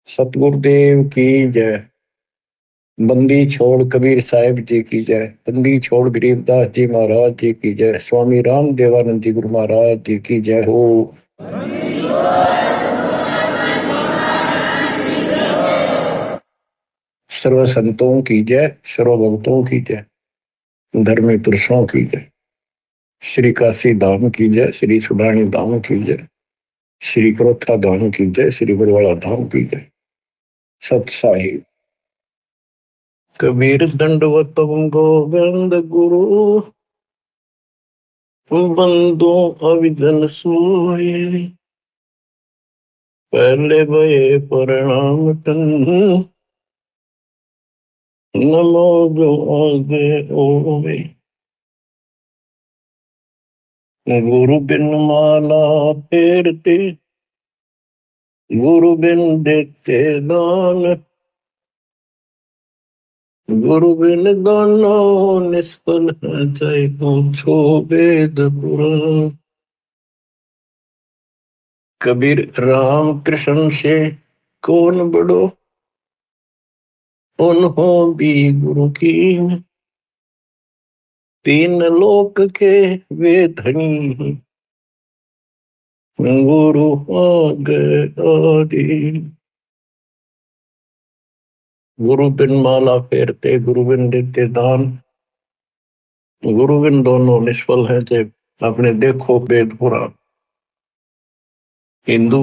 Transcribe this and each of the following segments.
सतगुरुदेव की जय। बंदी छोड़ कबीर साहिब जी की जय। बंदी छोड़ गरीबदास जी महाराज जी की जय। स्वामी राम देवानंद जी गुरु महाराज जी की जय हो। सर्व संतों की जय, सर्व भक्तों की जय, धर्मी पुरुषों की जय। श्री काशी धाम की जय, श्री सुडानी धाम की जय, श्री क्रोथा धाम की जय, श्री बरवाड़ा धाम की जय। सत साहिब। कबीर दंडवत गोविंद गुरु, बंदो अविजन सोए। पहले भये प्रणाम तन, नमो जो आगे ओवे। गुरु बिन माला फेरते, गुरु बिन देते दान, गुरु बिन दोनों निष्फल है, चाहे पूछो वेद पुराण। कबीर राम कृष्ण से कौन बड़ो, उन्हों भी गुरु की। तीन लोक के वे धनी, गुरु आगे आदि। गुरु बिन माला फेरते, गुरु बिन देते दान, गुरु बिन दोनों निष्फल है, चाहे अपने देखो वेद पुराण। हिंदू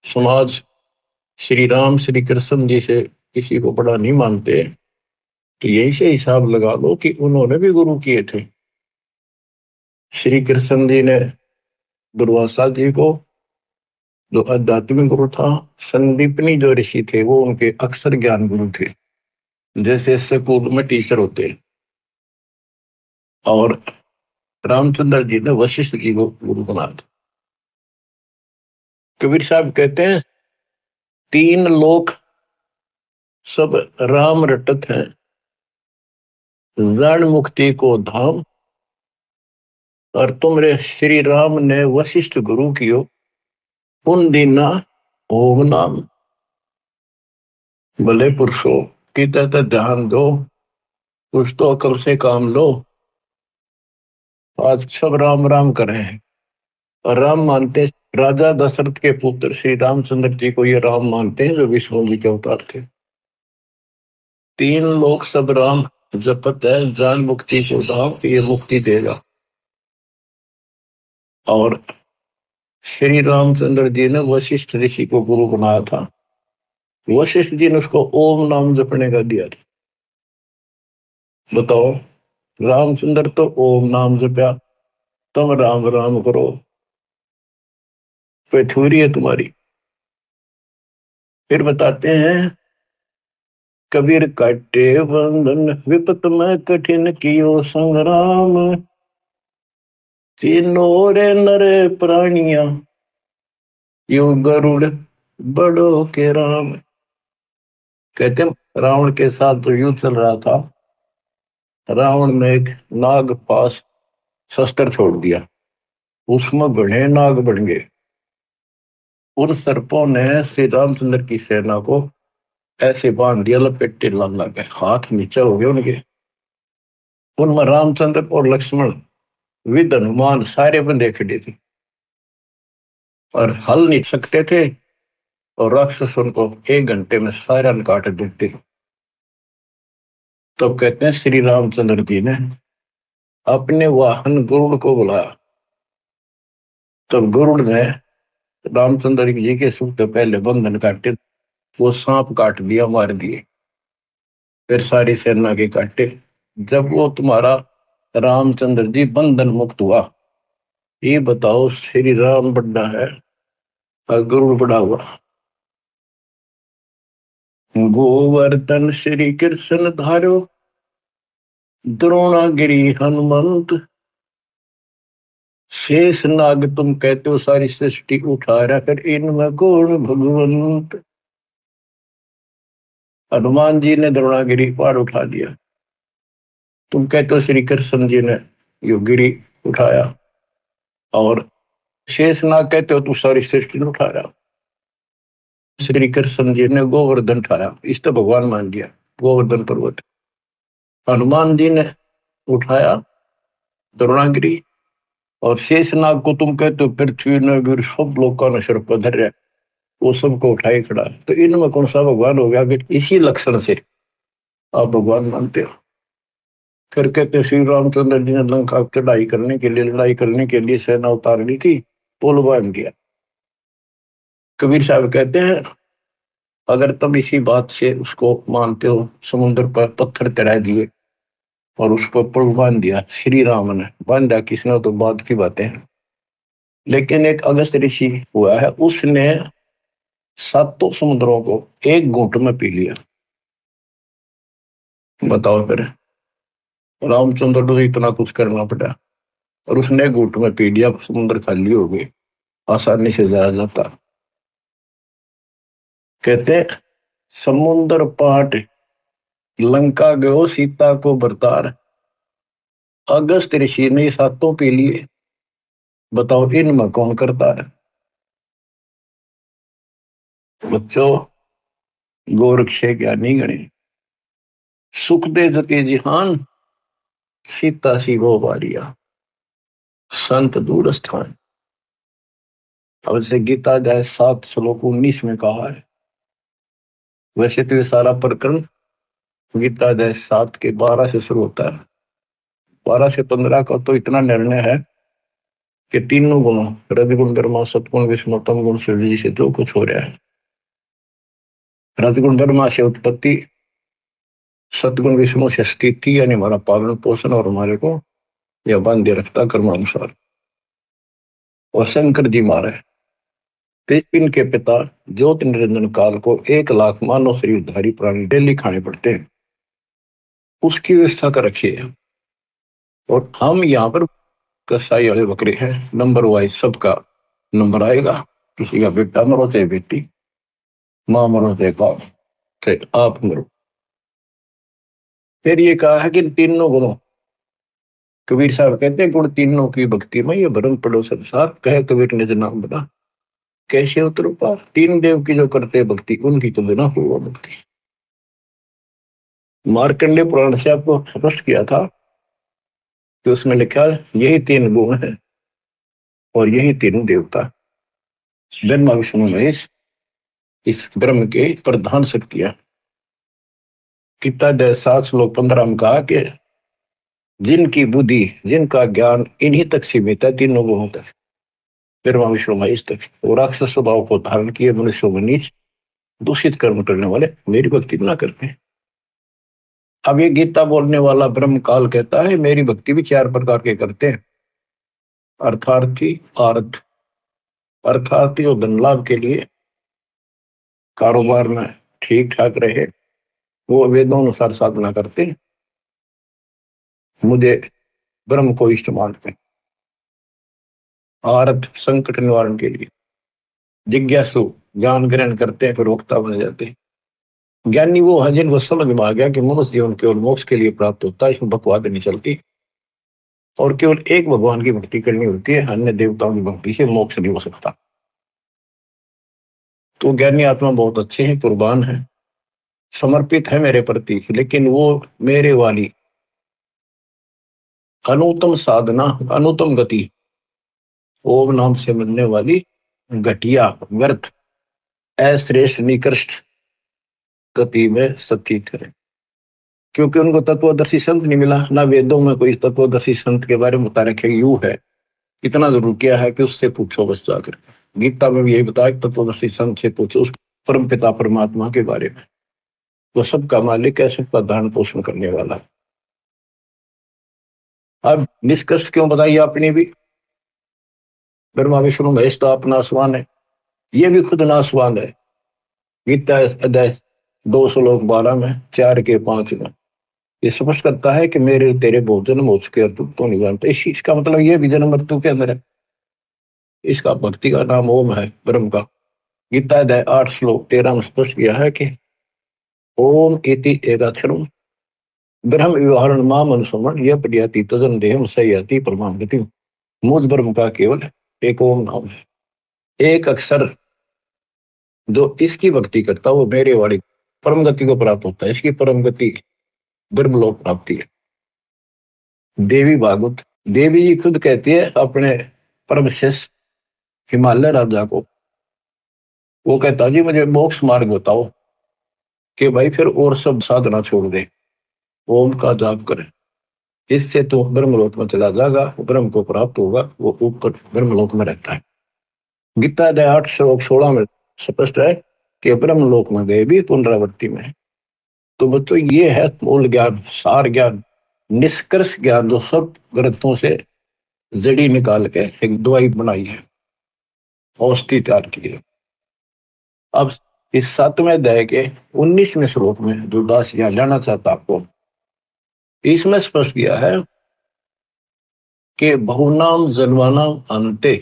समाज श्री राम श्री कृष्ण जी से किसी को बड़ा नहीं मानते, तो यही से हिसाब लगा लो कि उन्होंने भी गुरु किए थे। श्री कृष्ण जी ने दुर्वासा जी को, जो आध्यात्मिक गुरु था, संदीपनी जो ऋषि थे वो उनके अक्षर ज्ञान गुरु थे, जैसे स्कूल में टीचर होते। और रामचंद्र जी ने वशिष्ठ जी को गुरु बना था। कबीर साहब कहते हैं, तीन लोक सब राम रटत हैं, जड़ मुक्ति को धाम। और तुमरे श्री राम ने वशिष्ठ गुरु कियो, उन दीना ओम नाम। भले पुरुषों की तरह ध्यान दो, कुछ तो अकल से काम लो। आज सब राम राम कर रहे हैं और राम मानते, राजा दशरथ के पुत्र श्री रामचंद्र जी को ये राम मानते हैं जो विष्णु जी के अवतार थे। तीन लोग सब राम जपत है, जान मुक्ति को धाम, ये मुक्ति देगा। और श्री रामचंद्र जी ने वशिष्ठ ऋषि को गुरु बनाया था। वशिष्ठ जी ने उसको ओम नाम जपने का दिया था। बताओ, रामचंद्र तो ओम नाम जपया, तुम राम राम करो, पेठूरी है तुम्हारी। फिर बताते हैं, कबीर काटे बंधन विपत में कठिन कियो संग्राम। तीनों रे नरे प्राणिया, यो गरुड़ बड़ो के राम। कहते हैं, रावण के साथ जो युद्ध चल रहा था, रावण ने एक नाग पास शस्त्र छोड़ दिया, उसमें घने नाग बन गए। उन सर्पों ने श्री रामचंद्र की सेना को ऐसे बांध दिया, लपेटे ला लगे, हाथ नीचे हो गए उनके। उनमें रामचंद्र और लक्ष्मण, विद हनुमान सारे बंदे खड़े थे और हल नहीं सकते थे, और राक्षस उनको 1 घंटे में सारा काट देते। तब कहते हैं, श्री रामचंद्र जी ने अपने वाहन गरुड़ को बुलाया। तब गरुड़ ने रामचंद्र जी के सुख से पहले बंधन काटे, वो सांप काट दिया, मार दिए। फिर सारी सेना के काटे। जब वो तुम्हारा रामचंद्र जी बंधन मुक्त हुआ, ये बताओ, श्री राम बड़ा है और गरुड़ बड़ा हुआ। गोवर्धन श्री कृष्ण धारो, द्रोणागिरी हनुमंत। शेष नाग तुम कहते हो सारी सृष्टि उठा रहा, कर इनमें कौन भगवंत। हनुमान जी ने द्रोणागिरी पार उठा दिया, तुम कहते हो श्री कृष्ण जी ने यो गिरी उठाया। और शेष नाग कहते हो तू सारी सृष्टि उठा रहा। श्री कृष्ण जी ने गोवर्धन उठाया, इस तो भगवान मान लिया गोवर्धन पर्वत। हनुमान जी ने उठाया द्रोणागिरी, और शेषनाग को तुम कहते हो पृथ्वी ने भी सब लोगों ने सिर पर धर, वो सबको उठाई खड़ा। तो इनमें कौन सा भगवान हो गया कि इसी लक्षण से आप भगवान मानते हो? फिर कहते श्री रामचंद्र जी ने लंका चढ़ाई करने के लिए, लड़ाई करने के लिए सेना उतार ली थी, पुल बांध दिया। कबीर साहब कहते हैं अगर तुम इसी बात से उसको मानते हो, समुद्र पर पत्थर चढ़ा दिए और उसको पुल बांध दिया, श्री राम ने बांधा, किसने तो बाद की बातें हैं। लेकिन एक अगस्त ऋषि हुआ है, उसने सातों समुद्रों को एक घूंट में पी लिया। बताओ फिर, रामचंद्र को इतना कुछ करना पड़ा और उसने घूंट में पी लिया, समुद्र खाली हो गए, आसानी से जाया जाता। कहते समुद्र पाट लंका गयो सीता को बरतार, अगस्त ऋषि ने सातों पी लिए, बताओ इनमें कौन करता है? बच्चों, गोरक्ष ज्ञानी गणे, सुख दे जते जिहान, सीता सी वो बारिया, संत दूर स्थान। अब से गीता अध्याय 7 श्लोक 19 में कहा है। वैसे तो ये सारा प्रकरण गीता अध्याय 7 के 12 से शुरू होता है। 12 से 15 का तो इतना निर्णय है कि तीनों गुणों, रजगुण ब्रह्मा सतगुण विष्णु तम गुण शिव जी से जो कुछ हो रहा है, रजगुण ब्रह्मा से उत्पत्ति, सतगुण विष्णु से स्थिति यानी हमारा पालन पोषण और हमारे को यह बांधे रखता कर्मानुसार, और शंकर जी मारे तो इनके पिता ज्योति निरंजन काल को 1 लाख मानव शरीरधारी प्राणी डेली खाने पड़ते हैं, उसकी व्यवस्था कर रखी है। और हम यहाँ पर कसाई वाले बकरे हैं, नंबर वाइज सबका नंबर आएगा, किसी का बेटा मरो चाहे बेटी, माँ मरो चाहे बाप, चाहे आप मरो। फिर ये कहा है कि तीनों गुणों, कबीर साहब कहते हैं गुण तीनों की भक्ति में ये भरम पड़ो संसार, कहे कबीर ने नाम बना कैसे उतरो पार, तीन देव की जो करते भक्ति उनकी तो बिना हुआ मुक्ति। मार्कंडेय पुराण से आपको स्पष्ट किया था कि उसमें लिखा यही 3 गुण है और यही तीनों देवता, ब्रह्मा विष्णु महेश, इस ब्रह्म के प्रधान शक्तियां। गीता 7 श्लोक 15 में कहा कि जिनकी बुद्धि, जिनका ज्ञान इन्हीं तक सीमित है, तीनों गुणों तक, ब्रह्मा विष्णु महेश तक, वो राक्षस स्वभाव को धारण किए मनुष्यों में नीच दूषित कर्म करने वाले मेरी भक्ति ना करते हैं। अब ये गीता बोलने वाला ब्रह्म काल कहता है मेरी भक्ति भी 4 प्रकार के करते हैं। अर्थार्थी, अर्थार्थी और धन लाभ के लिए, कारोबार में ठीक ठाक रहे, वो वेदों अनुसार साधना करते हैं, मुझे ब्रह्म को इष्ट मानते हैं। आर्थ, संकट निवारण के लिए, जिज्ञासु, ज्ञान ग्रहण करते हैं फिर वक्ता बन जाते हैं। ज्ञानी वो है जिनको समझ में आ गया कि मनुष्य जीवन केवल मोक्ष के लिए प्राप्त होता है, इसमें बकवाद नहीं चलती, और केवल एक भगवान की भक्ति करनी होती है, अन्य देवताओं की भक्ति से मोक्ष नहीं हो सकता। तो ज्ञानी आत्मा बहुत अच्छे हैं, कुर्बान है, समर्पित है मेरे प्रति, लेकिन वो मेरे वाली अनुत्तम साधना, अनुत्तम गति, ओम नाम से मिलने वाली घटिया व्यर्थ अश्रेष्ठ निकृष्ट गति में स्थित है। क्योंकि उनको तत्वदर्शी संत नहीं मिला, ना वेदों में कोई तत्वदर्शी संत के बारे में बता रखे यू है, इतना जरूर किया है कि उससे पूछो बस जाकर। गीता में भी यही बताया तत्वदर्शी संत से पूछो उस परम पिता परमात्मा के बारे में, वो सबका मालिक है, सबका धारण पोषण करने वाला है। अब निष्कर्ष क्यों बताइए आपने भी, ब्रह्मा विष्णु महेश तो आप नासवान है, ये भी खुद नासवान है। गीता अध्याय 2 श्लोक 12 में, 4 के 5 में ये स्पष्ट करता है कि मेरे तेरे बहुत जन्म हो चुके हैं, तू तो नहीं जानता। इसका मतलब ये भी जन्म मृत्यु के अंदर है। इसका भक्ति का नाम ओम है, ब्रह्म का। गीता अध्याय 8 श्लोक 13 में स्पष्ट किया है कि ओम इति एकाक्षरम ब्रह्म व्यवहारण माम अनुसमण यह प्रयाति तजन देहम सयाति परमाम गति। मूल ब्रह्म का केवल एक ओम नाम है, एक अक्षर जो इसकी भक्ति करता है वो मेरे वाली परम गति को प्राप्त होता है। इसकी परम गति ब्रह्मलोक प्राप्ति है। देवी भागवत, देवी जी खुद कहती है अपने परम शिष्य हिमालय राजा को, वो कहता जी मुझे मोक्ष मार्ग बताओ, कि भाई फिर और सब साधना छोड़ दे, ओम का जाप करे, इससे तो ब्रह्मलोक में चला जाएगा, ब्रह्म को प्राप्त होगा, वो ऊपर ब्रह्मलोक में रहता है। गीता अध्याय 8 श्लोक 16 में स्पष्ट है कि ब्रह्मलोक में गए भी पुनरावृत्ति में। तो बच्चों ये है मूल ज्ञान, सार ज्ञान, निष्कर्ष ज्ञान, जो सब ग्रंथों से जड़ी निकाल के एक दवाई बनाई है, औषधि तैयार की है। अब इस 7वें अध्याय के 19वें श्लोक में जो दास यहाँ लेना चाहता आपको, इसमें स्पष्ट किया है कि बहुनाम जन्मानाम अंते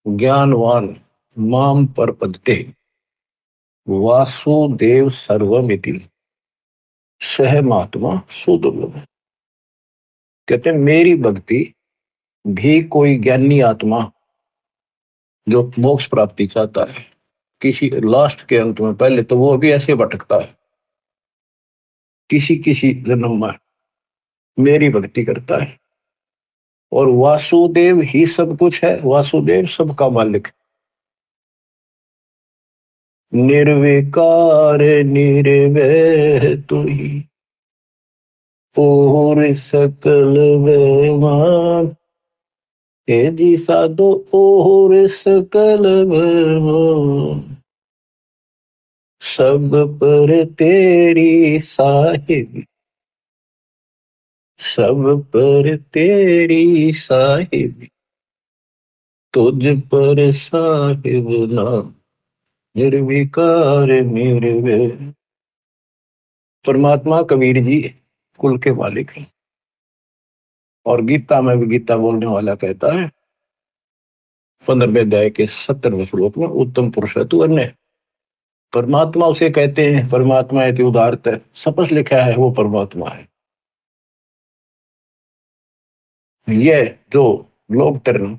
ज्ञानवान माम परपदते वासुदेव सर्वमिति सह महात्मा सुदुर्लभ। कहते हैं मेरी भक्ति भी कोई ज्ञानी आत्मा जो मोक्ष प्राप्ति चाहता है किसी लास्ट के अंत में, पहले तो वो भी ऐसे भटकता है, किसी किसी जन्म में मेरी भक्ति करता है, और वासुदेव ही सब कुछ है, वासुदेव सबका मालिक, निर्विकार निर्वैर तू ही और सकल बेमान, हे जी साधो और सकल बेमान, सब पर तेरी साहिब, सब पर तेरी साहिब, तुझ पर साहिब नाम निर्विकार निर्वैर। परमात्मा कबीर जी कुल के मालिक हैं, और गीता में भी गीता बोलने वाला कहता है 15वें अध्याय के 70वें श्लोक में, उत्तम पुरुष है तू अन्य। परमात्मा उसे कहते हैं, परमात्मा है उदारत है, सपस लिखा है वो परमात्मा है। यह जो लोक तरण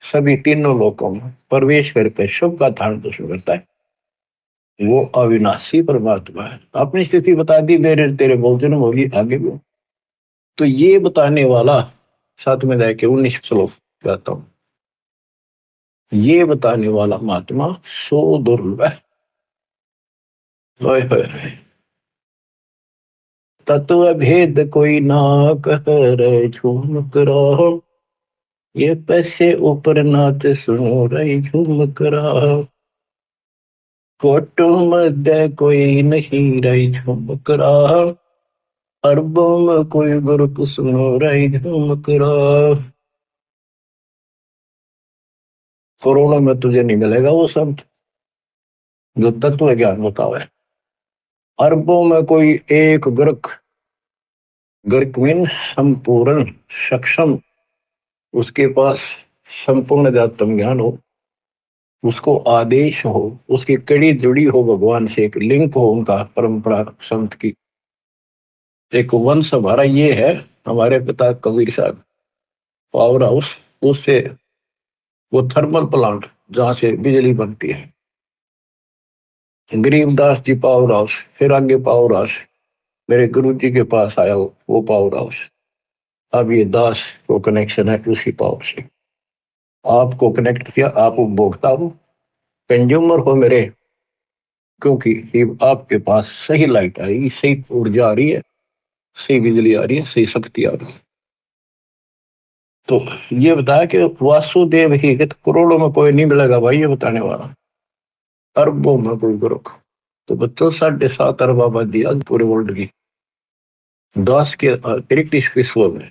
सभी तीनों लोकों में प्रवेश करके शुभ का धारण पोषण करता है, वो अविनाशी परमात्मा है। अपनी स्थिति बता दी, मेरे तेरे बहुत जन्म होगी, आगे भी। तो ये बताने वाला 7वें अध्याय के 19 श्लोक कहता हूं, ये बताने वाला महात्मा सो दुर्लभ है। तत्व भेद कोई ना कह रहे झूम करो, ये पैसे ऊपर नाच सुनो रही झूम करा, कोटों मध्य कोई नहीं रही झूम करा, अरबों में कोई गुरु सुनो रही झूम करा। करोड़ों में तुझे नहीं मिलेगा वो शब्द जो तत्व ज्ञान बतावे। अरबों में कोई एक गुरख, गुरख मीन संपूर्ण सक्षम, उसके पास संपूर्ण अध्यात्म ज्ञान हो, उसको आदेश हो, उसकी कड़ी जुड़ी हो भगवान से, एक लिंक हो उनका परंपरा संत की, एक वंश हमारा ये है। हमारे पिता कबीर साहब पावर हाउस, उससे वो थर्मल प्लांट जहां से बिजली बनती है, गरीबदास जी पावर हाउस, फिर आगे पावर हाउस, मेरे गुरु जी के पास आया वो पावर हाउस। अब ये दास को कनेक्शन है उसी पावर से, आपको कनेक्ट किया, आप उपभोक्ता हो, कंज्यूमर हो मेरे, क्योंकि आपके पास सही लाइट आएगी, सही ऊर्जा आ रही है, सही बिजली आ रही है, सही शक्ति आ रही है। तो ये बताया कि वासुदेव ही, कि करोड़ों में कोई नहीं मिलेगा भाई, ये बताने वाला, अरबों में कोई गुरु। तो बच्चों 7.5 अरब आबादी आज पूरे वर्ल्ड की, 10 के अतिरिक्त इस विश्व में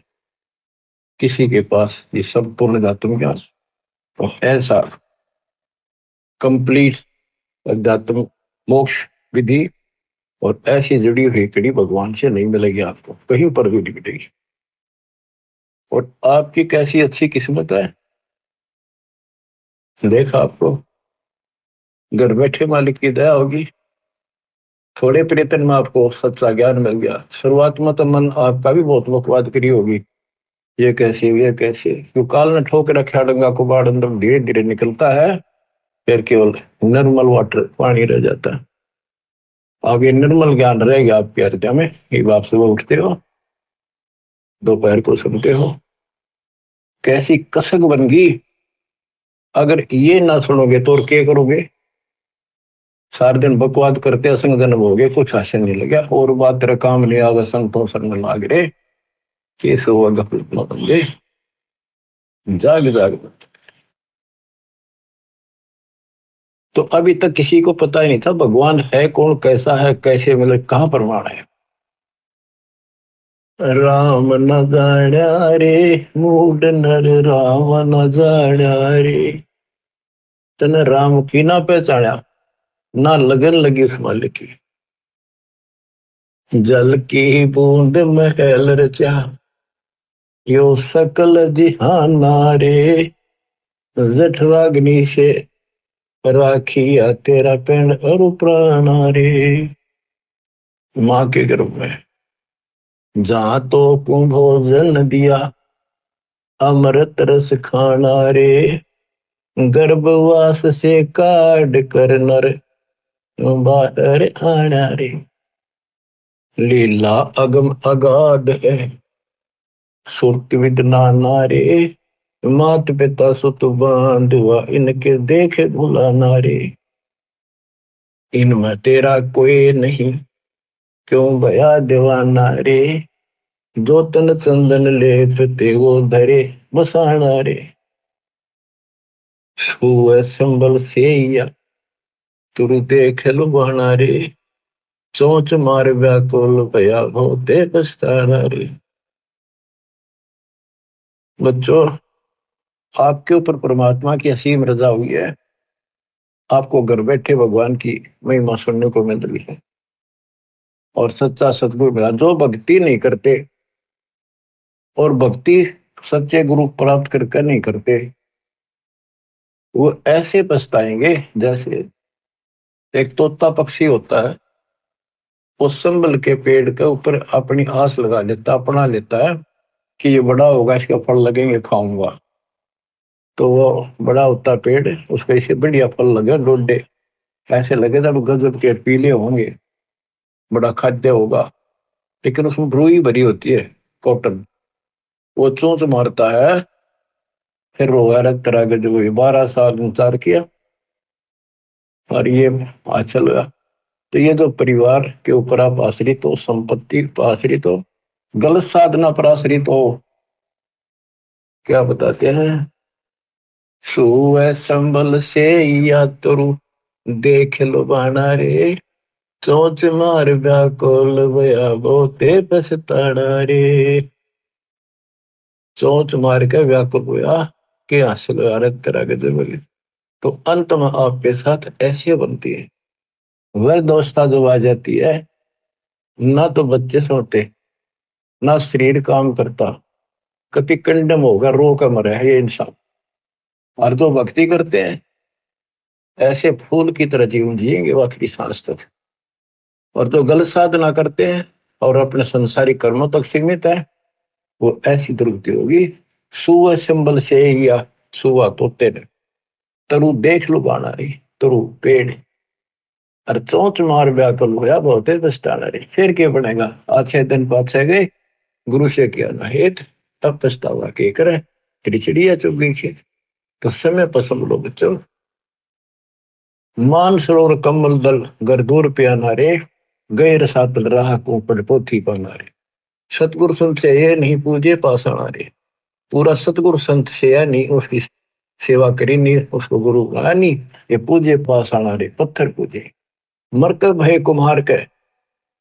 किसी के पास ये संपूर्ण अध्यात्म ज्ञान और ऐसा कंप्लीट अध्यात्म मोक्ष विधि और ऐसी जुड़ी हुई कड़ी भगवान से नहीं मिलेगी, आपको कहीं पर भी नहीं मिलेगी। और आपकी कैसी अच्छी किस्मत है, देखा आपको घर बैठे मालिक की दया होगी, थोड़े प्रयत्न में आपको सच्चा ज्ञान मिल गया। शुरुआत में तो मन आपका भी बहुत बकवाद करी होगी, ये कैसे क्यों, काल ने ठोक रखा डंगा को बाढ़ अंदर धीरे धीरे निकलता है, फिर केवल निर्मल वाटर पानी रह जाता है। अब ये निर्मल ज्ञान रहेगा आपके हृदय में, एक आप सुबह उठते हो, दोपहर को सुनते हो, कैसी कसक बन गई। अगर ये ना सुनोगे तो और क्या करोगे? सारे दिन बकवाद करते असंग जन्म हो गए, कुछ हासिल नहीं लगा, और बात तेरा काम नहीं आगा, संतों संग लाग रे, कैसे हुआ गफलत में बंदे, जाग जाग। तो अभी तक किसी को पता ही नहीं था भगवान है कौन, कैसा है, कैसे, मतलब कहाँ प्रमाण है। राम न जाण्या रे, मूड नर राम न जाण्या रे। तने राम की ना पहचाना, ना लगन लगी उस मालिक की। जल की बूंद महल रचा, यो सकल जिहाना रे। जठराग्नि से राखिया तेरा पेड़ और प्राणा रे। माँ के गर्भ में जहां तो को भोजन दिया, अमृत रस खाना रे। गर्भवास से काट कर नर बाहर आना रे। लीला अगम अगाध है, सुरत विद नाना रे। मात पिता सुत बांधवा, इनके देखे भुलाना रे। इनमें तेरा कोई नहीं, क्यों भया दीवाना रे। जो तन चंदन लेप ते वो धरे बसाना रे। छुए संबल से या तुरु देख लुभाना रे। चोंच मार व्याकुल भया होते पछताना रे। बच्चों, आपके ऊपर परमात्मा की असीम रजा हुई है, आपको घर बैठे भगवान की महिमा सुनने को मिल रही है। और सच्चा सतगुरु मिला। जो भक्ति नहीं करते, और भक्ति सच्चे गुरु प्राप्त करके नहीं करते, वो ऐसे पछताएंगे जैसे एक तोता पक्षी होता है, उस संबल के पेड़ के ऊपर अपनी आस लगा लेता, अपना लेता है कि ये बड़ा होगा, इसके फल लगेंगे, खाऊंगा। तो वो बड़ा होता पेड़, उसको इसे बढ़िया फल लगे, डोडे ऐसे लगे तब गजब के पीले होंगे, बड़ा खाद्य होगा। लेकिन उसमें रुई भरी होती है, कॉटन। वो चोंच मारता है, फिर वो हैरत तरह के जो 12 साल इंतजार किया, और ये अच्छा लगा। तो ये जो परिवार के ऊपर आप आश्रित हो, संपत्ति पर आश्रित हो, गलत साधना पर आश्रित हो, क्या बताते हैं, सुअ संबल से या तुरु देख लो बाना रे। चोंच मार व्याकुल भया बहुते पछताना रे। चोंच मार के व्याकुल हुआ कि हासिल भारत तरह के जब, तो अंत में आपके साथ ऐसे बनती है वह दोस्ता जो आ जाती है, ना तो बच्चे सोते, ना शरीर काम करता, कति कंडम होगा, रो का मरे है ये इंसान। और जो भक्ति करते हैं, ऐसे फूल की तरह जीवन जिएंगे आखिरी सांस तक। और जो गलत साधना करते हैं और अपने संसारिक कर्मों तक सीमित है, वो ऐसी दुर्गति होगी। सुअ संबल से या सुआ तोते ने, तरु देख लो बाना रही, तरु पेड़, और चोंच मार व्याकुल होया बहुते पछताना रही। फिर क्या बनेगा? अच्छे दिन पाछे गए, गुरु से किया ना हेत, अब पछतावा के करे, तेरी चिड़िया चुग गई खेत। तो समय पसंद लो बच्चों। मान सरोवर कमल दल गर दूर प्याना रे। गैर सातल राह को पड़ पोथी पाना रे। सतगुरु संत से ये नहीं पूजे पाषाणा रे। पूरा सतगुरु संत से या नहीं उसकी सेवा करी नहीं, उसको गुरु बनाया नहीं, ये पूजे पाषाणा रे, पत्थर पूजे। मरकब भय कुम्हार के,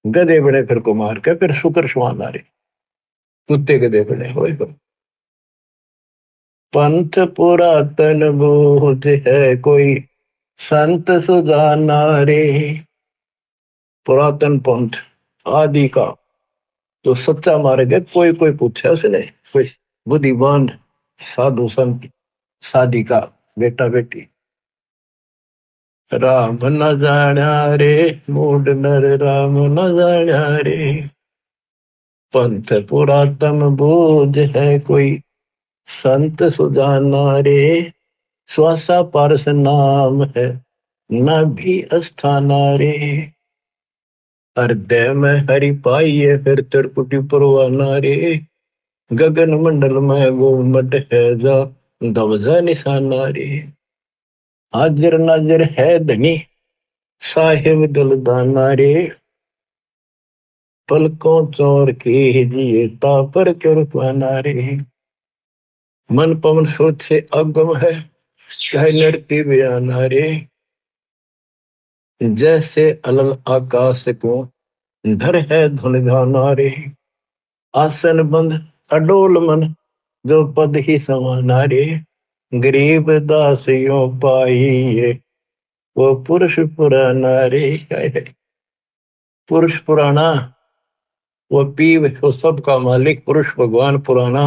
गधे बड़े फिर कुम्हार के, फिर शुक्र सुहाना रे, कुत्ते गधे बड़े हो। पंथ पुरातन बोध है कोई, संत सुजाना रे। पुरातन पंथ आदि का तो सच्चा मार्ग है, कोई कोई पूछा उसने, कोई बुद्धिमान साधु संत साधिका बेटा बेटी। राम न जाण्या रे, मूड नर राम न जाण्या रे। पंथ पुरातन बोध है कोई, संत सुजाना रे। श्वासा पारस नाम है न भी अस्थाना रे। हृदय में हरि पाइये फिर त्रिपुटी परवाना रे। गगन मंडल में गोमट है जा दबजा निशाना रे। हाजिर नाजिर है धनी साहिब दलदाना रे। पलकों चोर के जिए पर चुरपाना रे। मन पवन स्रोत से अगम है कह नृत्य बयाना रे। जैसे अलल आकाश को धर है धुन गाना रे। आसन बंद अडोल मन जो पद ही समाना रे। गरीब दासियों पाइए वो पुरुष पुराना रे। पुरुष पुराना वो पीव वो सबका मालिक पुरुष भगवान पुराना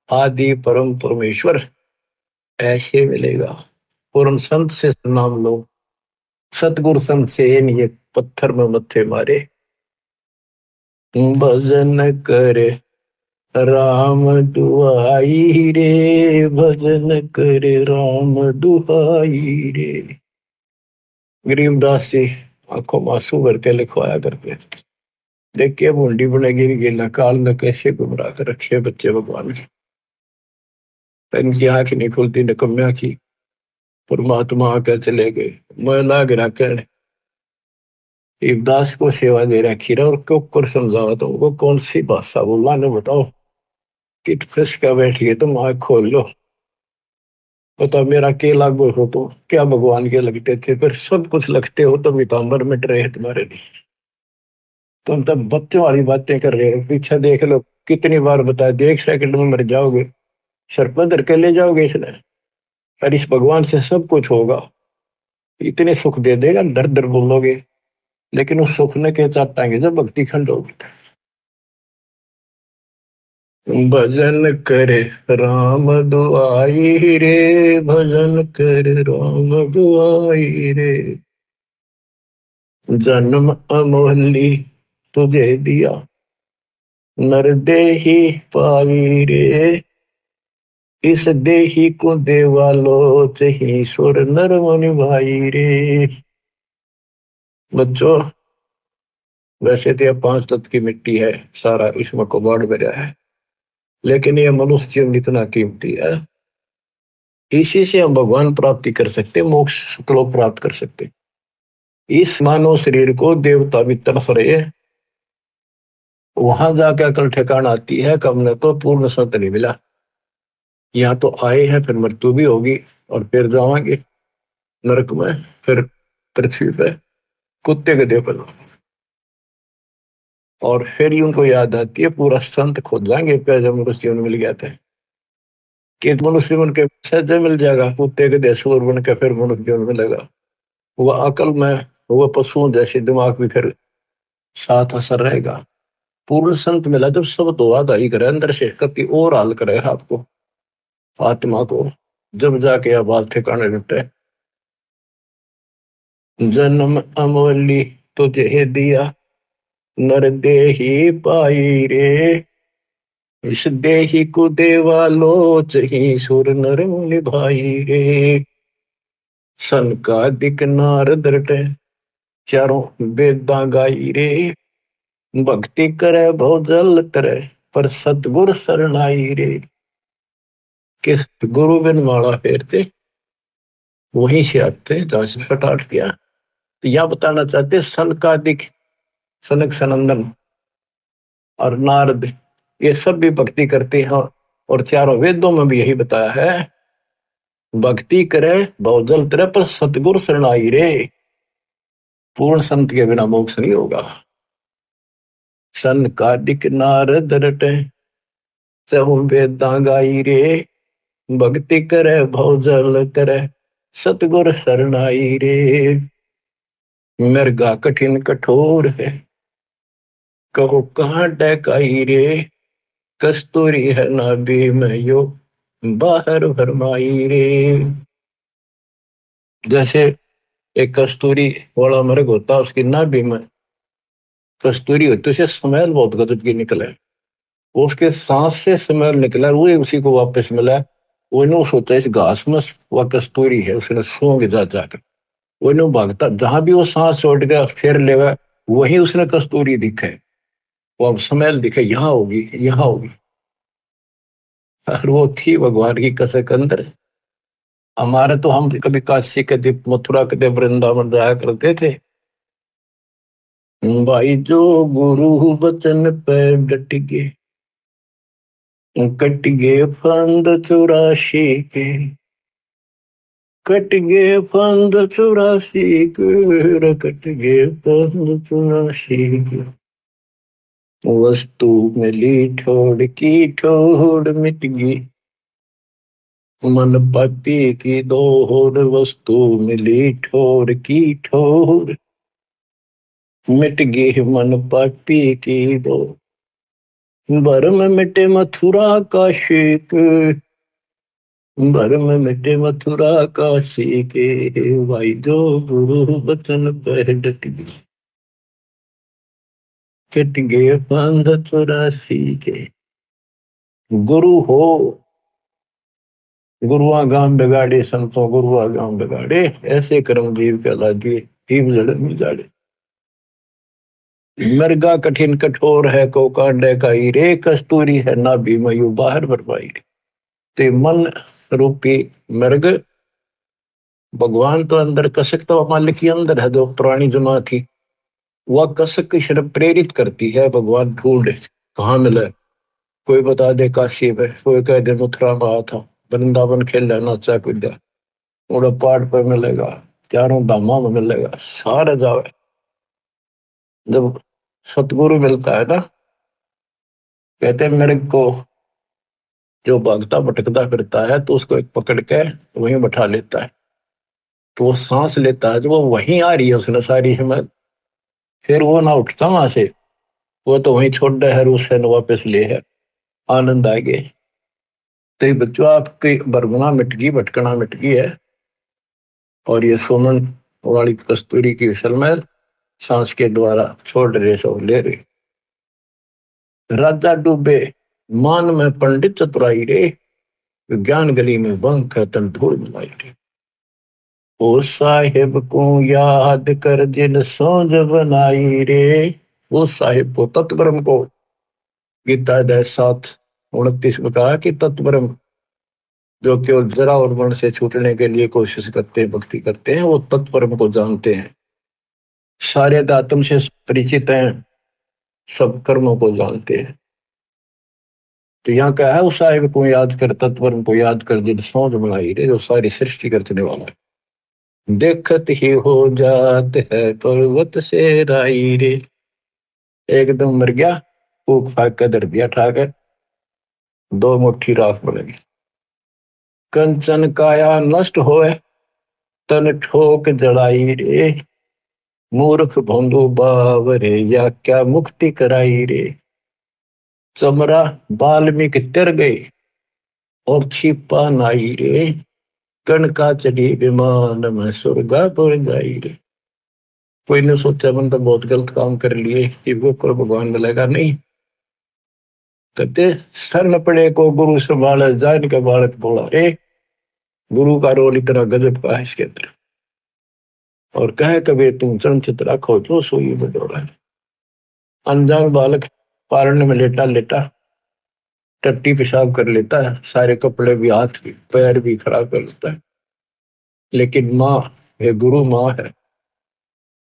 आदि परम परमेश्वर ऐसे मिलेगा। पूर्ण संत से नाम लो सतगुरु संत से ये पत्थर में मत्थे मारे। भजन करे राम दुआई रे। भजन करे राम दुआई रे। गरीबदास जी आंखों में आंसू भर के लिखवाया करते। देखिए बूंदी बने गिर गिला काल ने कैसे गुमराह कर रखे बच्चे भगवान के। इनकी आंख नहीं खुलती निकम्या की। परमात्मा आकर चले गए मैं लाग रखा इब्दास को सेवा दे रखी रहा और क्यों कर समझावा तो वो कौन सी भाषा बोला ने बताओ। कित फंस का बैठिए तुम आंख खोल लो। बता मेरा के लागू हो तो क्या भगवान के लगते थे फिर सब कुछ लगते हो तो पीताम्बर मिट रहे तुम्हारे लिए। तुम तब बच्चों वाली बातें कर रहे हो पीछे देख लो कितनी बार बताया देख सेकंड में मर जाओगे सर पर धर के ले जाओगे इसने। और इस भगवान से सब कुछ होगा इतने सुख दे देगा दर दर बोलोगे लेकिन उस सुख ने के चाटाएंगे जब भक्ति खंड होगी। भजन करे राम दुआई रे। भजन करे राम दुआई रे। जन्म अमोहली तुझे दिया नर देही पाई रे। इस देही को देवालो चही सुर नर मुनि भाई रे। बच्चों वैसे तो यह 5 तत्व की मिट्टी है सारा इसमें कबाड़ भरा है लेकिन यह मनुष्य जीवन इतना कीमती है। इसी से हम भगवान प्राप्ति कर सकते मोक्ष श्लोक प्राप्त कर सकते। इस मानव शरीर को देवता भी तरफ रहे वहां जाकर अकल ठिकाना आती है कम ने तो पूर्ण सत्य नहीं मिला। यहाँ तो आए हैं फिर मृत्यु भी होगी और फिर जावांगे नरक में फिर पृथ्वी पे कुत्ते के देव और फिर ही उनको याद आती है पूरा संत खोज जाएंगे जब मनुष्य जीवन मिल गया था कि मनुष्य जीवन के सहज मिल जाएगा कुत्ते के देशूर बन के फिर मनुष्य जीवन मिलेगा। वह अकल में वह पशुओं जैसे दिमाग भी फिर साथ असर रहेगा। पूर्ण संत मिला जब सब तो वादा ही करे अंदर से कति और हाल करे आपको आत्मा को जब जाके यह बात ठिकाने लुटे। जन्म अमोली तुझे दिया नर देही पाई रे। इस देही को देवा लोच ही सुर नर मुनि भाई रे। सन का दिक नारद रटे चारों वेदा गाई रे। भक्ति करे भोजल करे पर सतगुर शरणाई रे। किस गुरु बिन माला फेरते वहीं से आते जहां से स्टार्ट किया। तो यह बताना चाहते सन का दिक सनक सनंदन और नारद ये सब भी भक्ति करते हैं और चारों वेदों में भी यही बताया है भक्ति करे भवजल तरे पर सतगुरु शरणाई रे। पूर्ण संत के बिना मोक्ष नहीं होगा। सन का दिक नारद रटे चहु वेदा गाई रे। भक्ति करे भवजल तरे सतगुरु शरणाई रे। मृगा कठिन कठोर है कहो कहाँ डकाई रे। कस्तूरी है नाभि में यो बाहर भरमाई रे। जैसे एक कस्तूरी वाला मृग होता उसकी नाभि में कस्तूरी होती उसे स्मेल बहुत गजब की निकले वो उसके सांस से स्मेल निकला वो उसी को वापस मिला वो सोचा इस घास में वह कस्तूरी है, उसने सूंघ जा जाकर वो भागता, जहां भी वो सांस छोड़ गया फिर लेवा, वही उसने कस्तूरी दिखे, वो अब स्मेल दिखे, यहाँ होगी यहाँ होगी। और वो थी भगवान की कसक अंदर। हमारे तो हम कभी काशी के दीप, मथुरा के दीप, वृंदावन जाया करते थे भाई, जो गुरु बचन पे डट गए, कट गए फंद 84 के, कट गए फंद 84 के, कट गए फंद 84 के। वस्तु मिली ठोड़ की ठोड़ मिट गई, मन पापी की दौड़, वस्तु मिली ठोड़ की ठोड़ मिट गई, मन पापी की दौड़। भरम मिटे मथुरा का शेक, भरम मिटे मथुरा का शेके, भाई जो गुरु बचन पर डट गई, कट गए फंद 84 के। गुरु हो गुरुआ गांव बिगाड़े, संतों गुरुआ गांव बिगाड़े, ऐसे कर्म जीव कहला दिए, जीव जड़ में जाड़े। मृगा कठिन कठोर है को कांडे का रे, कस्तूरी है ना भी मयू बाहर बरपाई। ते मन रूपी मृग, भगवान तो अंदर, कसक तो मालिक के अंदर है, जो पुरानी जमा थी, वह कसक की शर्म प्रेरित करती है, भगवान ढूंढे कहाँ मिले। कोई बता दे काशी में, कोई कह दे मथुरा में आया था, वृंदावन खेला नाचा कूदा, उड़ा पहाड़ पर मिलेगा, चारों धामा में मिलेगा, सारे जावे। जब सतगुरु मिलता है ना, कहते मेरे को जो भागता भटकता फिरता है, तो उसको एक पकड़ के वहीं बैठा लेता है, तो वो सांस लेता है, तो वो वहीं आ रही है उसने सारी हिम्मत, फिर वो ना उठता वहां से, वो तो वहीं छोड़ दे है, उससे न वापस ले है, आनंद आ गए। तो ये बच्चों आपकी बरगुना मिट गई, भटकना मिट गई है, और ये सोमन वाली कस्तूरी की विशलमैल सांस के द्वारा छोड़ रहे, सो ले रहे। राजा डूबे मान में पंडित चतुराई रे, विज्ञान गली में बंक है तन धूल मिलाई रे। ओ साहिब को याद कर जिन सोज बनाई रे, वो साहिब को तत्ब्रह्म को, गीता अध्याय 7:29 में कहा कि तत्ब्रह्म जो केवल जरा और वर्ण से छूटने के लिए कोशिश करते हैं, भक्ति करते हैं, वो तत्ब्रह्म को जानते हैं, सारे आत्म से परिचित हैं, सब कर्मों को जानते हैं। तो यहाँ क्या है, उस साहिब को याद कर, तत्व को याद कर, जिन सोच बनाई रे, जो सारी सृष्टि करने वाला है। देखत ही हो जात है पर्वत से राई रे, एकदम मर गया, फूक फाक कर धर दिया ठाकर, 2 मुट्ठी राख बनेगी। कंचन काया नष्ट होए, तन ठोक जड़ाई रे, मूर्ख भोंदू बावरे, या क्या मुक्ति कराई रे। चमरा बाल्मीकि तिर गए, और छिपा नाई रे, कणका चढ़ी विमान में स्वर्गापुर जाई रे। कोई ने सोचा मन तो बहुत गलत काम कर लिए, कि वो कर भगवान मिलेगा नहीं। कहते सर न पड़े को गुरु संभाले, जान का बालक बोला रे, गुरु का रोल इतना गजब का है इसके अंदर। और कहे कबीर तुम चंचित रखो जो सोई बदौड़ा। अनजान बालक पारण में लेटा लेटा टट्टी पेशाब कर लेता है, सारे कपड़े भी, हाथ भी, पैर भी खराब कर लेता है, लेकिन माँ, ये गुरु माँ है,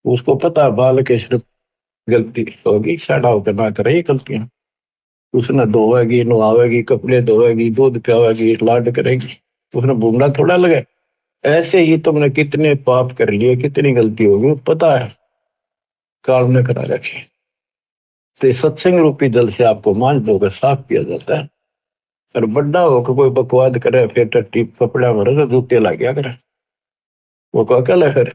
उसको पता है बालक सिर्फ गलती होगी, साड़ा होकर ना करे ये गलतियां। उसने धोएगी, नहावेगी, कपड़े धोएगी, दूध पियावेगी, लाड करेगी, उसने भूमना थोड़ा लगे। ऐसे ही तुमने कितने पाप कर लिए, कितनी गलती होगी, पता है, काल ने करा रखी। तो सत्संग रूपी जल से आपको मांझ दोगे, साफ किया जाता है। और बड़ा होकर कोई बकवाद करे, फिर टट्टी कपड़ा भरे, जूते ला गया करे, वो को अकल है। फिर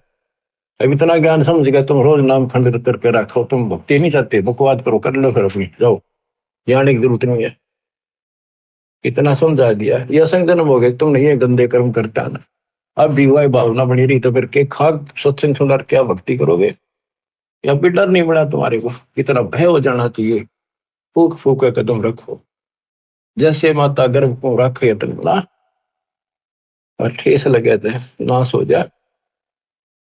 अब इतना ज्ञान समझ गया, तुम रोज नाम खंडित करके रखो, तुम भक्ति नहीं चाहते, बकवाद करो, कर लो, फिर अपनी जाओ, जाने की जरूरत नहीं है। इतना समझा दिया, ये असंग जन्म हो गए, तुमने ये गंदे कर्म करता ना, अब भी वही भावना बनी रही, तो फिर के खाक सत्संग सुनकर क्या भक्ति करोगे। या भी डर नहीं बना तुम्हारे को, इतना भय हो जाना चाहिए। फूक फूक कदम रखो, जैसे माता गर्भ को रखे तन बोला, और ठेस लगे थे, नाश हो जा,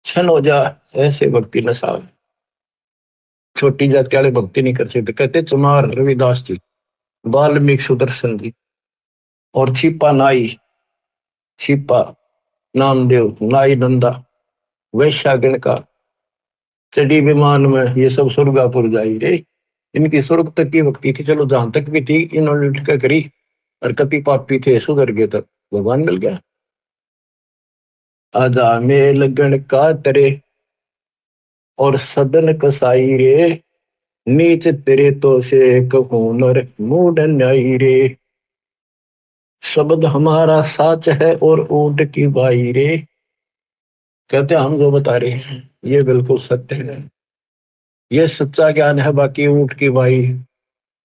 छन हो जा, ऐसे भक्ति न साव। छोटी जाति वाले भक्ति नहीं कर सकते। कहते चुनार रविदास जी, वाल्मीकि सुदर्शन जी, और छिपा नाई, छिपा नामदेव, नाई नंदा, वैश्या गणका, चढ़ी विमान में, ये सब स्वर्गापुर जाई रे। इनकी स्वर्ग तक की भक्ति थी, चलो जहां तक भी थी इन्होंने क्या करी। और कति पापी थे, सुधर गए तक भगवान मिल गया। आजा मेल गण का तरे, और सदन कसाई रे, नीच तेरे तो से कहूनर मूड न्यायी रे। शब्द हमारा साच है और ऊंट की बाई रे। कहते हम जो बता रहे हैं ये बिल्कुल सत्य है, ये सच्चा ज्ञान है। बाकी ऊंट की बाई,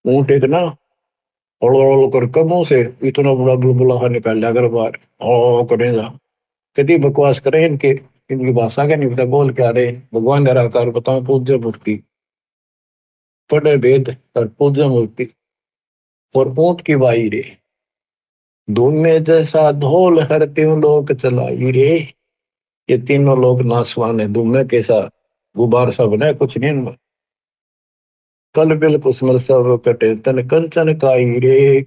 ऊंट एक ना हड़ो कर कमों से इतना बड़ा बुलबुला निकाल लिया अगर बार ओ करेगा। कति बकवास करें इनके, इनकी भाषा का नहीं पता बोल क्या रहे। भगवान निराकार बताओ, पूज्य मूर्ति, पढ़े वेद और पूज्य मूर्ति, और ऊंट की बाई रे। धूम में जैसा ढोल हर त्यों लोक चलाई रे। ये तीनों लोग नासवान है, धूम में कैसा गुबार सा बना है, कुछ नहीं इनमें। कल बिल कुसमल सब कटे तन कंचन काई रे।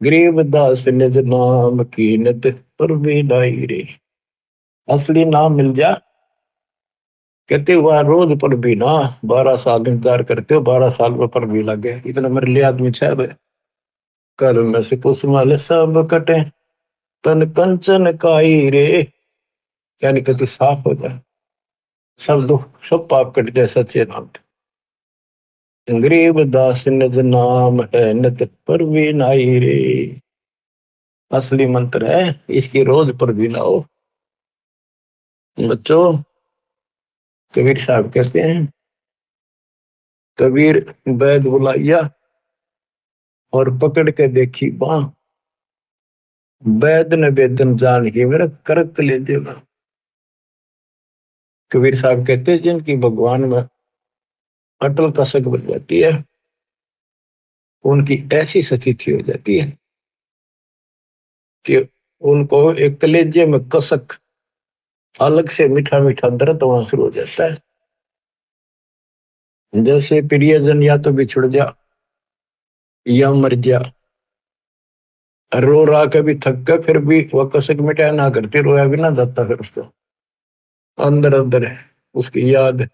गरीब दास निज नाम कीनत पर भी लाई रे। असली नाम मिल जा, कहते हुआ रोज पर भी ना, 12 साल इंतजार करते हो, 12 साल में पर भी लगे, इतना मेरे लिए आदमी छह। कल में से कुसमल सब कटे तन कंचन काई रे। यानी कि तू साफ हो जाए, सब दुख सब पाप कट जाए सच्चे नाम से। गरीब दास निज नाम है नित पर भी नाई रे। असली मंत्र है, इसकी रोज पर भी ना हो। बच्चों, कबीर साहब कहते हैं, कबीर बैद बुलाइया और पकड़ के देखी बां, बैद ने बेदन जान ही मेरा करक ले देना। कबीर साहब कहते हैं जिनकी भगवान में अटल कसक बन जाती है, उनकी ऐसी स्थिति हो जाती है कि उनको एक कलेजे में कसक, अलग से मीठा मीठा दर्द वहां शुरू हो जाता है। जैसे प्रियजन या तो बिछुड़ जा या मर जा, रो रा के भी थक के फिर भी वह कसक मिटाया ना करती, रोया भी ना जाता, फिर उसको अंदर अंदर है उसकी याद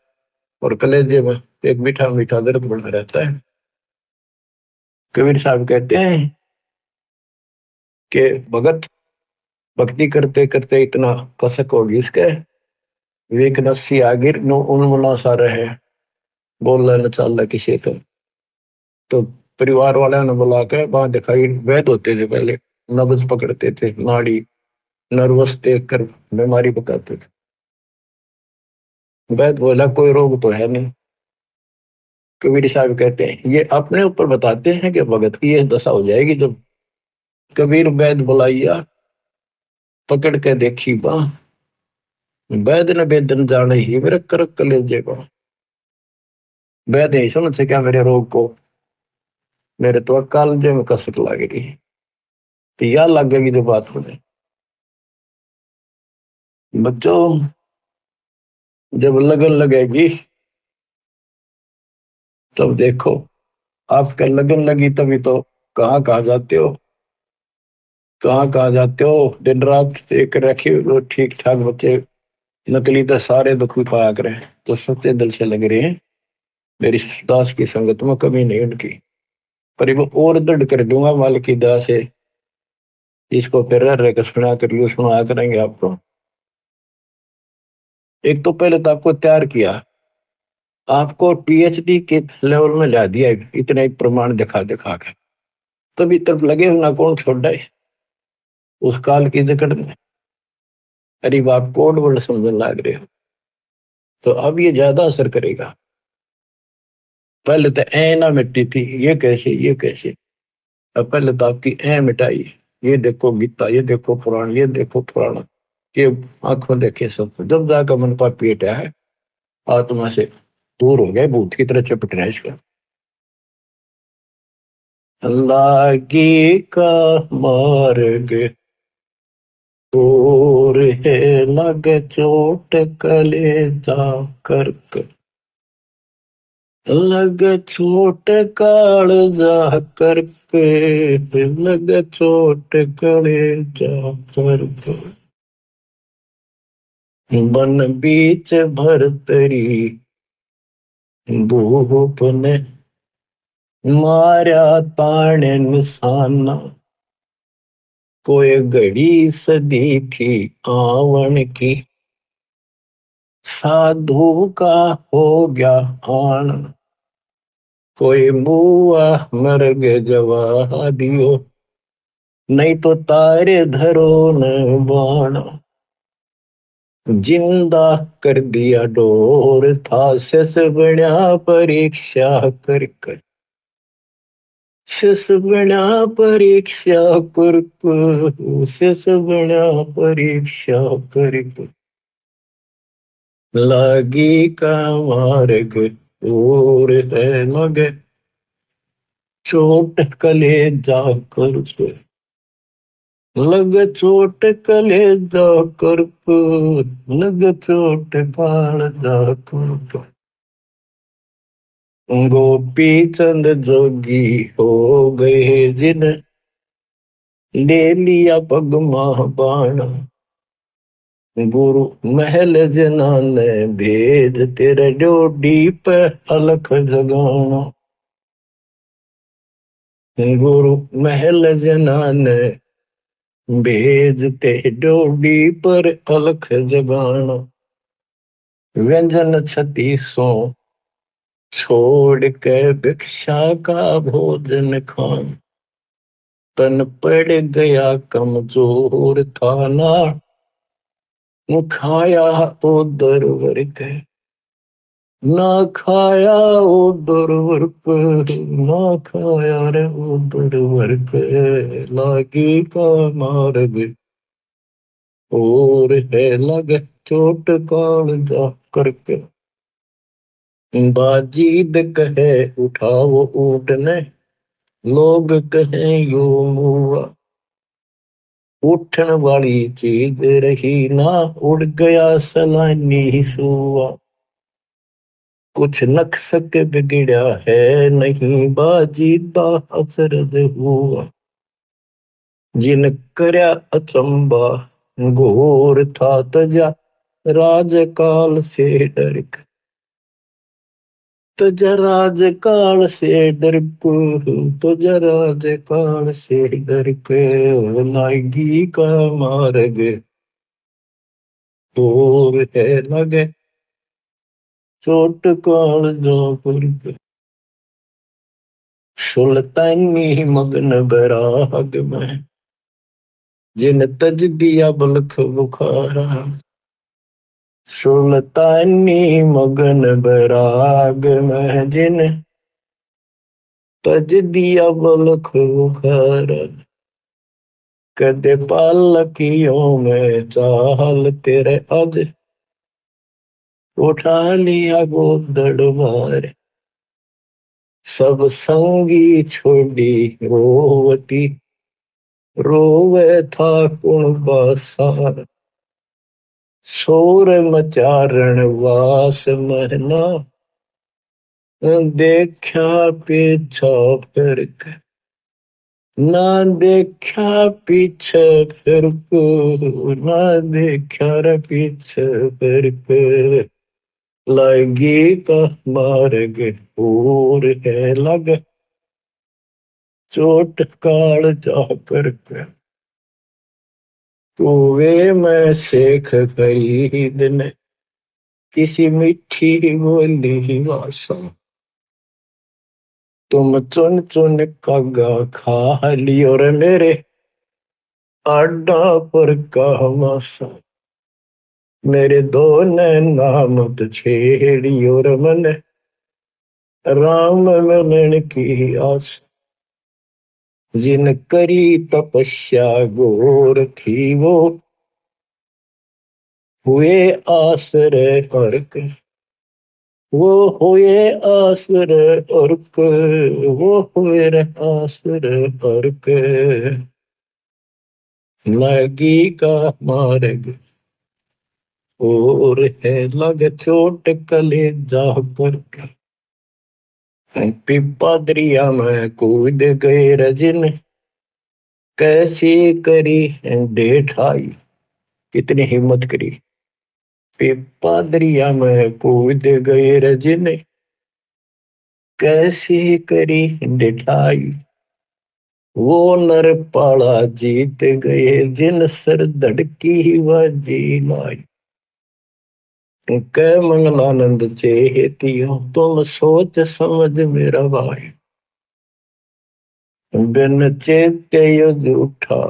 और कलेजे में एक मीठा मीठा दर्द बना रहता है। कबीर साहब कहते हैं कि भगत भक्ति करते करते इतना कसक होगी उसके, वेक नस्सी आगिर नो उन्मुना सा रहे, बोल न चाल किसी तो परिवार वाले ने बुला के वहां दिखाई, वैद होते थे पहले, नब्ज पकड़ते थे, नाड़ी नर्वस देख कर बीमारी बताते थे। वैद बोला कोई रोग तो है नहीं। कबीर साहब कहते हैं ये अपने ऊपर बताते हैं कि भगत की ये दशा हो जाएगी जब कबीर वैद बुलाइया पकड़ के देखी बा, वैद ने बेदन जाने ही मेरे करक कलेजे बा। वैद नहीं समझ से क्या मेरे रोग को, मेरे तो कालजे में कसक लग रही है, तो यह लगेगी जो बात होने। बच्चों, जब लगन लगेगी तब देखो, आपका लगन लगी तभी तो कहाँ कहाँ जाते हो, कहाँ कहाँ जाते हो। दिन रात एक रखे वो ठीक ठाक बच्चे, नकली तो सारे दुखी पाया करें, तो सच्चे दिल से लग रहे हैं मेरी दास की संगत में कमी नहीं उनकी। पर वो और दृढ़ कर दूंगा मालिक की दया से, इसको फिर रह कर सुना करिए, सुना करेंगे आपको। एक तो पहले तो आपको तैयार किया, आपको पीएचडी के लेवल में ला दिया, इतने एक प्रमाण दिखा दिखा के, तभी तब लगे ना कौन छोड़ जाए उस काल की जकड़ में। अरे आप कोड वर्ड समझने लग रहे हो, तो अब ये ज्यादा असर करेगा। पहले तो ए ना मिट्टी थी, ये कैसे ये कैसे। अब पहले तो आपकी ए मिटाई, ये देखो गीता, ये देखो पुराण, ये देखो पुराण, ये आंखों देखे सब, जब जाकर मन पापी हटा है, आत्मा से दूर हो गए, भूत की तरह चपट रहे इसका। लागी का मार्ग और है लगे चोट कलेजा करके, लगे चोट कालजा करके, लगे चोट कलेजा करके। बन बीच भरतरी भूप ने मारा ताने निशाना, कोई घड़ी सदी थी आवन की, साधु का हो गया आन। कोई बुआ मर गए जवा दियो, नहीं तो तारे धरो न बाण। जिंदा कर दिया डोर था शेष बना परीक्षा कर कर, शेष बना परीक्षा कर कर, शेष बना परीक्षा कर कर। लागी का मार्ग और है लगे चोट कलेजा कर कर, लग चोट कलेजा कर कर, लग चोट कालजा कर कर। गोपी चंद जोगी हो गए जिन ले लिया पगमा बाण, गुरु महल जनाने भेद तेरे डोडी पे अलख जगाना। गुरु महल जनाने भेद ते डोडी पर अलख जगाना। व्यंजन छत्तीसों छोड़ के भिक्षा का भोजन खान, तन पड़ गया कमजोर था ना, खाया उदर वर्ग, ना खाया उदर वर्ग, ना खाया रे उदर वर्ग। लागी का मार्ग और है लगे चोट काल जा करके। बाजीद कहे उठाओ ऊँटने, लोग कहें यो मुआ, उठन वाली चीज रही ना, उड़ गया सलानी सुआ। कुछ नक्सक बिगड़ा है नहीं, बाजीदा असरद हुआ। जिन करया अचंबा घोर था तजा, राजकाल से डर के, तजा राजकाल से डर को, तजा राजकाल से डर के। लागी का मार्ग और है लगे चोट काल जो पर। सुल्तानी मगन बराग में, जिन तज दिया बलख बुखारा। सुल्तानी मगन बराग में, जिन तज दिया बलख बुखारा। कदे पालकियों में चाल तेरे अज, उठा लिया गोदड़ मार। सब संगी छोड़ी रोवती, रोवे था कुण बासार। शोर मचारण वास महना, देखा पीछा फिर के, ना देखा पीछे फिर को, ना देखा रे पीछे फिर के। लगी का मार्ग और है लग चोट काल जा करके। कुएं में शेख फरीद ने किसी मीठी बोली भाषा, तुम चुन चुन कागा खा लियो रे मेरे आडा पर का मासा। मेरे दो नामत छेड़ियो रे मन, राम मिलन की आस। जिन करी तपस्या घोर थी वो, हुए आश्रय अर्क, वो हुए आश्रय अर्क, वो हुए आश्रय अर्क। लगी का मार्ग और है लग चोट कलेजा करके। पिपा दरिया में कूद गए रजन, कैसी करी ढेठाई। कितनी हिम्मत करी। पिपा दरिया में कूद गए रजन, कैसी करी ढिठाई। वो नर पाला जीत गए जिन सर धड़की बाजी लाई। कै मंगलानंद चेतियो तुम सोच समझ मेरा भाई। बिन चेते यो झूठा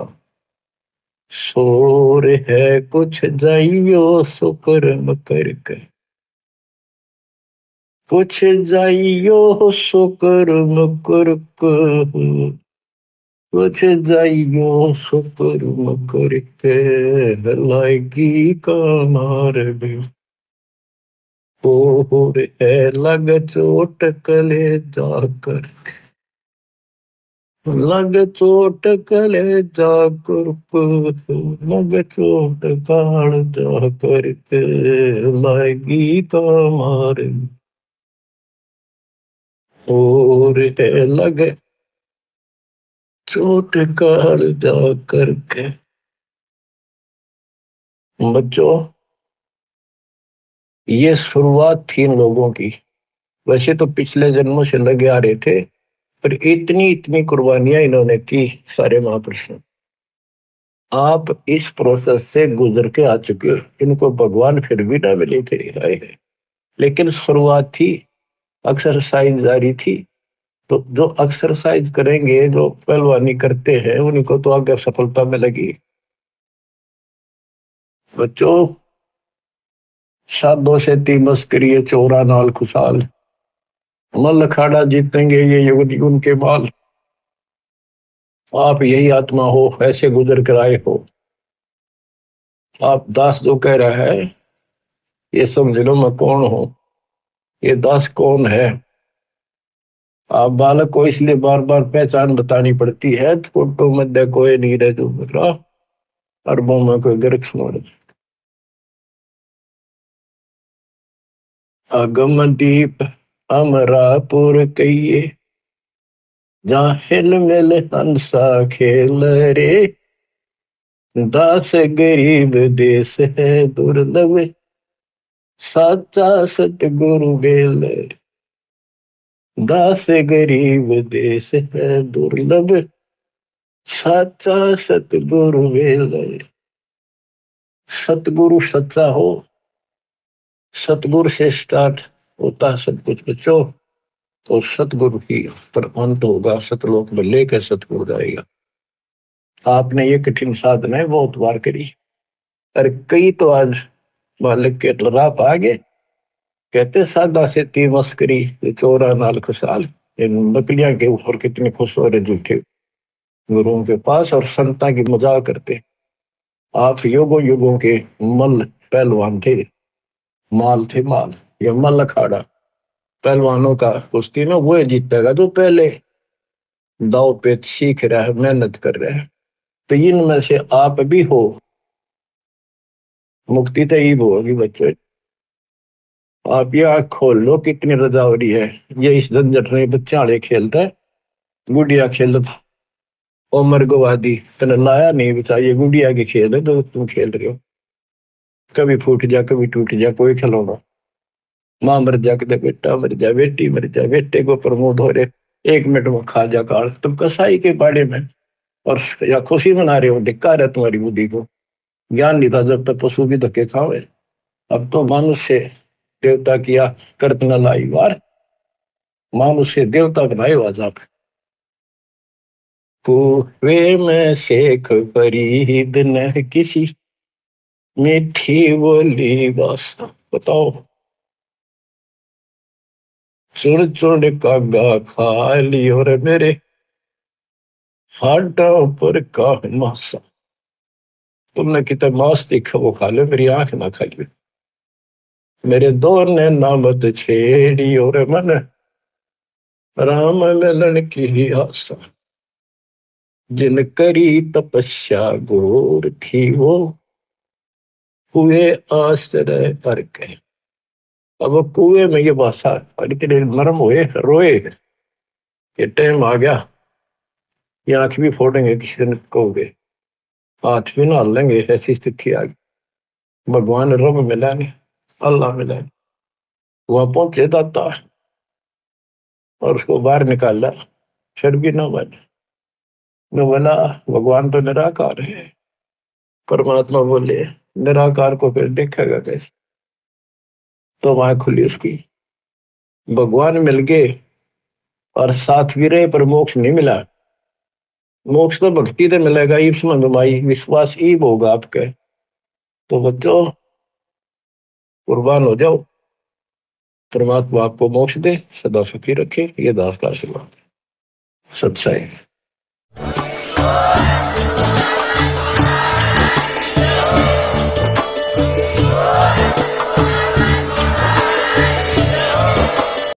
शोर है कुछ जाइयो सुकर्म करके। कुछ जाइयो सुकर्म करके। कुछ जाइयो सुकर्म करके लाएगी का मार्ग। और है लग चोट कले जाकर। लग चोट कले जाकर लग चोट काल जाकर के लाएगी का मार्ग। और है लग चोट काल जाकर के। बच्चों, ये शुरुआत थी इन लोगों की। वैसे तो पिछले जन्मों से लगे आ रहे थे, पर इतनी इतनी कुर्बानियां इन्होंने की सारे महापुरुषों। आप इस प्रोसेस से गुजर के आ चुके हो। इनको भगवान फिर भी ना मिले थे, हाय। लेकिन शुरुआत थी, एक्सरसाइज जारी थी। तो जो एक्सरसाइज करेंगे, जो पहलवानी करते हैं, उनको तो आगे सफलता मिलेगी। बच्चों, साधो से ती मस्करी चोरा नाल खुशाल। मल अखाड़ा जीतेंगे ये युग उनके बाल। आप यही आत्मा हो, ऐसे गुजर कर आए हो। आप दास जो कह रहा है, ये समझ लो मैं कौन हूं। ये दास कौन है। आप बालक को इसलिए बार बार पहचान बतानी पड़ती है। फोटो मध्य कोई नहीं रह जो मेरा, अरबों में कोई गर्क सुन। अगम दीप अमरापुर कहिए, जहाँ हिल मिल हंसा खेल रे। दास गरीब देश है दुर्लभ, साचा सतगुरु बेल। दास गरीब देश है दुर्लभ, साचा सतगुरु बेल। सतगुरु सच्चा हो, सतगुरु से स्टार्ट होता है सब कुछ बच्चों। तो सतगुरु ही पर अंत होगा, सतलोक में लेकर सतगुरु जाएगा। आपने ये कठिन साधना है बहुत बार करी, और कई तो आज मालिक के राह आ गए। कहते सादा से ती मस्करी चोरा नाल खुशाल। इन नकलियां के ऊपर कितने खुश हो रहे झूठे गुरुओं के पास, और संता की मजाक करते। आप युगों युगों के मल पहलवान थे, माल थे माल। ये मल अखाड़ा पहलवानों का कुश्ती में वो जीतेगा जो पहले दाव पेच सीख रहा है, मेहनत कर रहा है। तो इनमें से आप भी हो। मुक्ति तो ईब होगी बच्चों। आप ये आँख खोल लो, कितनी रजा हो रही है। ये इस झंझट में बच्चे आड़े खेलता है, गुड़िया खेलता। उमर गवादी तने लाया नहीं बचा, ये गुड़िया के खेल है जो तुम खेल रहे हो। कभी फूट जा कभी टूट जा कोई खिलौना। माँ मर जा कदे बेटा मर जा, बेटी मर जा, बेटे को प्रमोद हो रहे 1 मिनट में खा जा काल। तुम कसाई के बाड़े में और या खुशी मना रहे हो। धिक्कार है तुम्हारी बुद्धि को। ज्ञान नहीं था जब तक पशु भी धक्के खाओ। अब तो मनुष्य देवता किया करत न लाई वार। मनुष्य देवता बनाए आज आप। कुएं में शेख फरीद न किसी, मीठी बोली बस। बताओ, चुन चुन कागा खा ली और मेरे हाडों पर का मासा। तुमने कितने मांस देखा वो खा लो, मेरी आंख ना खाइए। मेरे दो ने नामत छेड़ी और मन राम मिलन की आशा। जिन करी तपस्या घोर थी वो हुए आश्रय पर के। अब वो कुएं में ये भाषा इतने नरम हुए रोए, ये टाइम आ गया, ये आंख भी फोड़ेंगे किसी दिन कहोगे, हाथ भी ना लेंगे, ऐसी स्थिति आ गई। भगवान रब मिला नहीं, अल्लाह मिला नहीं। वहां पहुंचे दाता और उसको बाहर निकाला, फिर भी ना बने। मैं बोला भगवान तो निराकार है। परमात्मा बोले निराकार को फिर देखेगा कैसे। तो वहां खुली उसकी, भगवान मिल गए और साथ भी रहे पर मोक्ष नहीं मिला। मोक्ष तो भक्ति से मिलेगा, ईप्स मंगमाई विश्वास ईब होगा आपके। तो बच्चों कुर्बान हो जाओ, परमात्मा आपको मोक्ष दे, सदा सुखी रखे, ये दास का आशीर्वाद। सच्चाई।